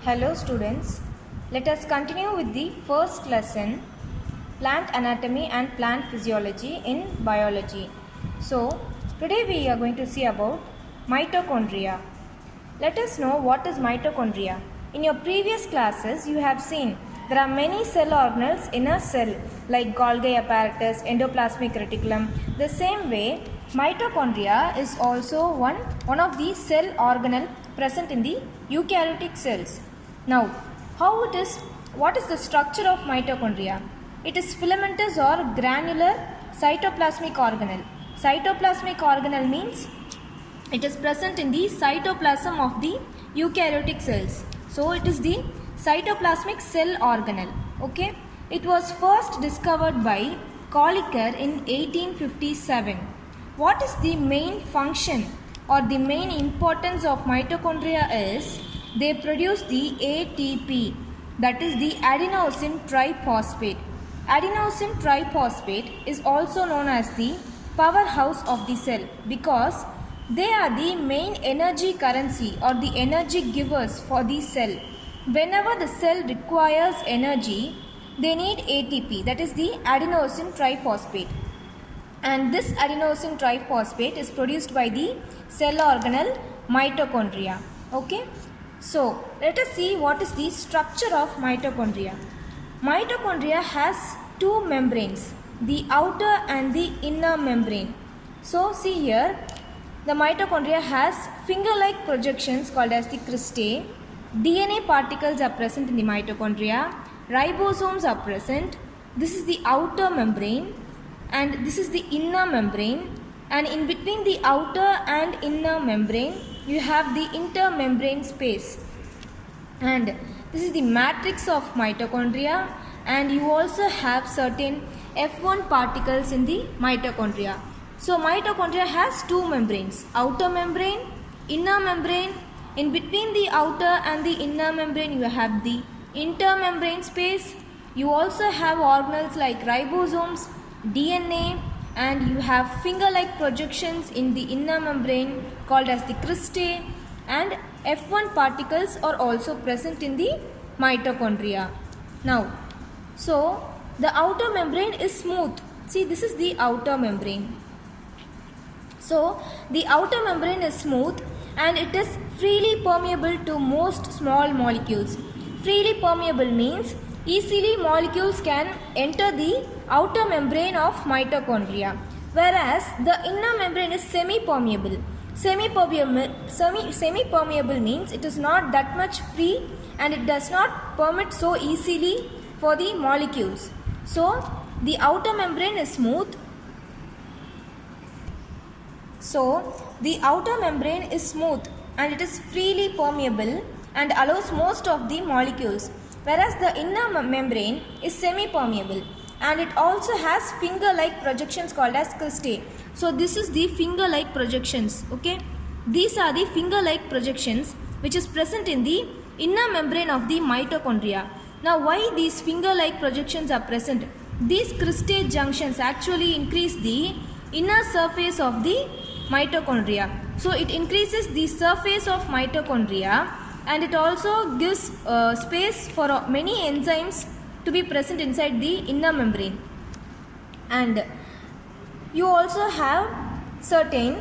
Hello students, let us continue with the first lesson, plant anatomy and plant physiology in biology. So today we are going to see about mitochondria. Let us know what is mitochondria. In your previous classes you have seen there are many cell organelles in a cell like Golgi apparatus, endoplasmic reticulum. The same way mitochondria is also one of the cell organelle present in the eukaryotic cells. Now, what is the structure of mitochondria? It is filamentous or granular cytoplasmic organelle. Cytoplasmic organelle means it is present in the cytoplasm of the eukaryotic cells. So, it is the cytoplasmic cell organelle. Okay? It was first discovered by Kolliker in 1857. What is the main function or the main importance of mitochondria is they produce the ATP, that is the adenosine triphosphate. Adenosine triphosphate is also known as the powerhouse of the cell because they are the main energy currency or the energy givers for the cell. Whenever the cell requires energy, they need ATP, that is the adenosine triphosphate. And this adenosine triphosphate is produced by the cell organelle mitochondria. Okay? So, let us see what is the structure of mitochondria. Mitochondria has two membranes, the outer and the inner membrane. So, see here, the mitochondria has finger-like projections called as the cristae. DNA particles are present in the mitochondria. Ribosomes are present. This is the outer membrane and this is the inner membrane. And in between the outer and inner membrane, you have the intermembrane space. And this is the matrix of mitochondria, and you also have certain F1 particles in the mitochondria. So mitochondria has two membranes, outer membrane, inner membrane. In between the outer and the inner membrane, you have the intermembrane space. You also have organelles like ribosomes, DNA, and you have finger-like projections in the inner membrane called as the cristae, and F1 particles are also present in the mitochondria. Now, so the outer membrane is smooth. See, this is the outer membrane. So, the outer membrane is smooth and it is freely permeable to most small molecules. Freely permeable means easily molecules can enter the outer membrane of mitochondria, whereas the inner membrane is semi-permeable. Semi-permeable means it is not that much free and it does not permit so easily for the molecules. So, the outer membrane is smooth. So, the outer membrane is smooth and it is freely permeable and allows most of the molecules, whereas the inner membrane is semi-permeable and it also has finger-like projections called as cristae. So this is the finger-like projections. Okay, these are the finger-like projections which is present in the inner membrane of the mitochondria. Now why these finger-like projections are present? These cristae junctions actually increase the inner surface of the mitochondria. So it increases the surface of mitochondria and it also gives space for many enzymes to be present inside the inner membrane. And you also have certain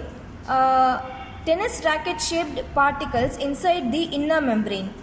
tennis racket shaped particles inside the inner membrane.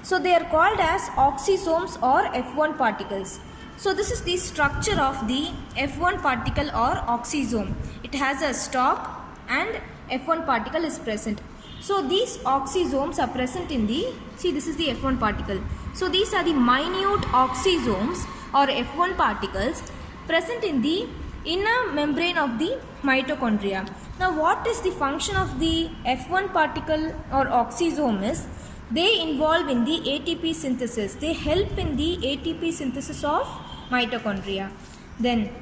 So they are called as oxysomes or F1 particles. So this is the structure of the F1 particle or oxysome. It has a stalk and F1 particle is present. So these oxysomes are present in the, see, this is the F1 particle. So these are the minute oxysomes or F1 particles present in the inner membrane of the mitochondria. Now what is the function of the F1 particle or oxysome is, they involve in the ATP synthesis. They help in the ATP synthesis of mitochondria. Then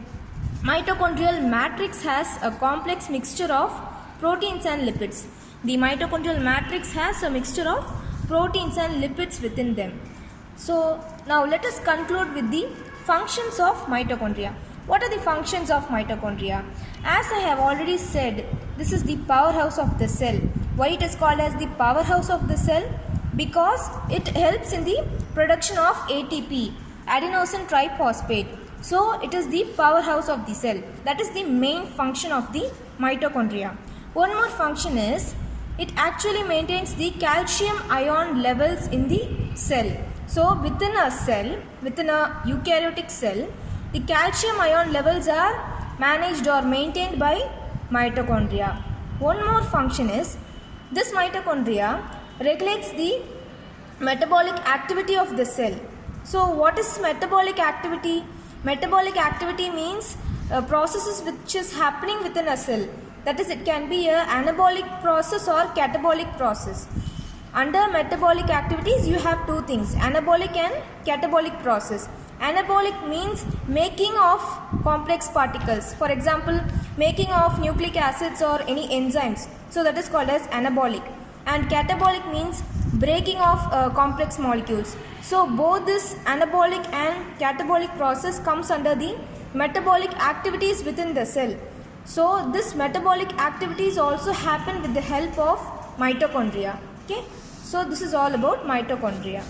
mitochondrial matrix has a complex mixture of proteins and lipids. The mitochondrial matrix has a mixture of proteins and lipids within them. So now let us conclude with the functions of mitochondria. What are the functions of mitochondria? As I have already said, this is the powerhouse of the cell. Why it is called as the powerhouse of the cell? because it helps in the production of ATP, adenosine triphosphate. So it is the powerhouse of the cell. That is the main function of the mitochondria. One more function is it actually maintains the calcium ion levels in the cell. So within a cell, within a eukaryotic cell, the calcium ion levels are managed or maintained by mitochondria. One more function is this mitochondria regulates the metabolic activity of the cell. So what is metabolic activity? Metabolic activity means processes which is happening within a cell. That is, it can be a anabolic process or catabolic process. Under metabolic activities you have two things, anabolic and catabolic process. Anabolic means making of complex particles, for example making of nucleic acids or any enzymes, so that is called as anabolic. And catabolic means breaking of complex molecules. So both this anabolic and catabolic process comes under the metabolic activities within the cell. So this metabolic activities also happen with the help of mitochondria. Okay, so this is all about mitochondria.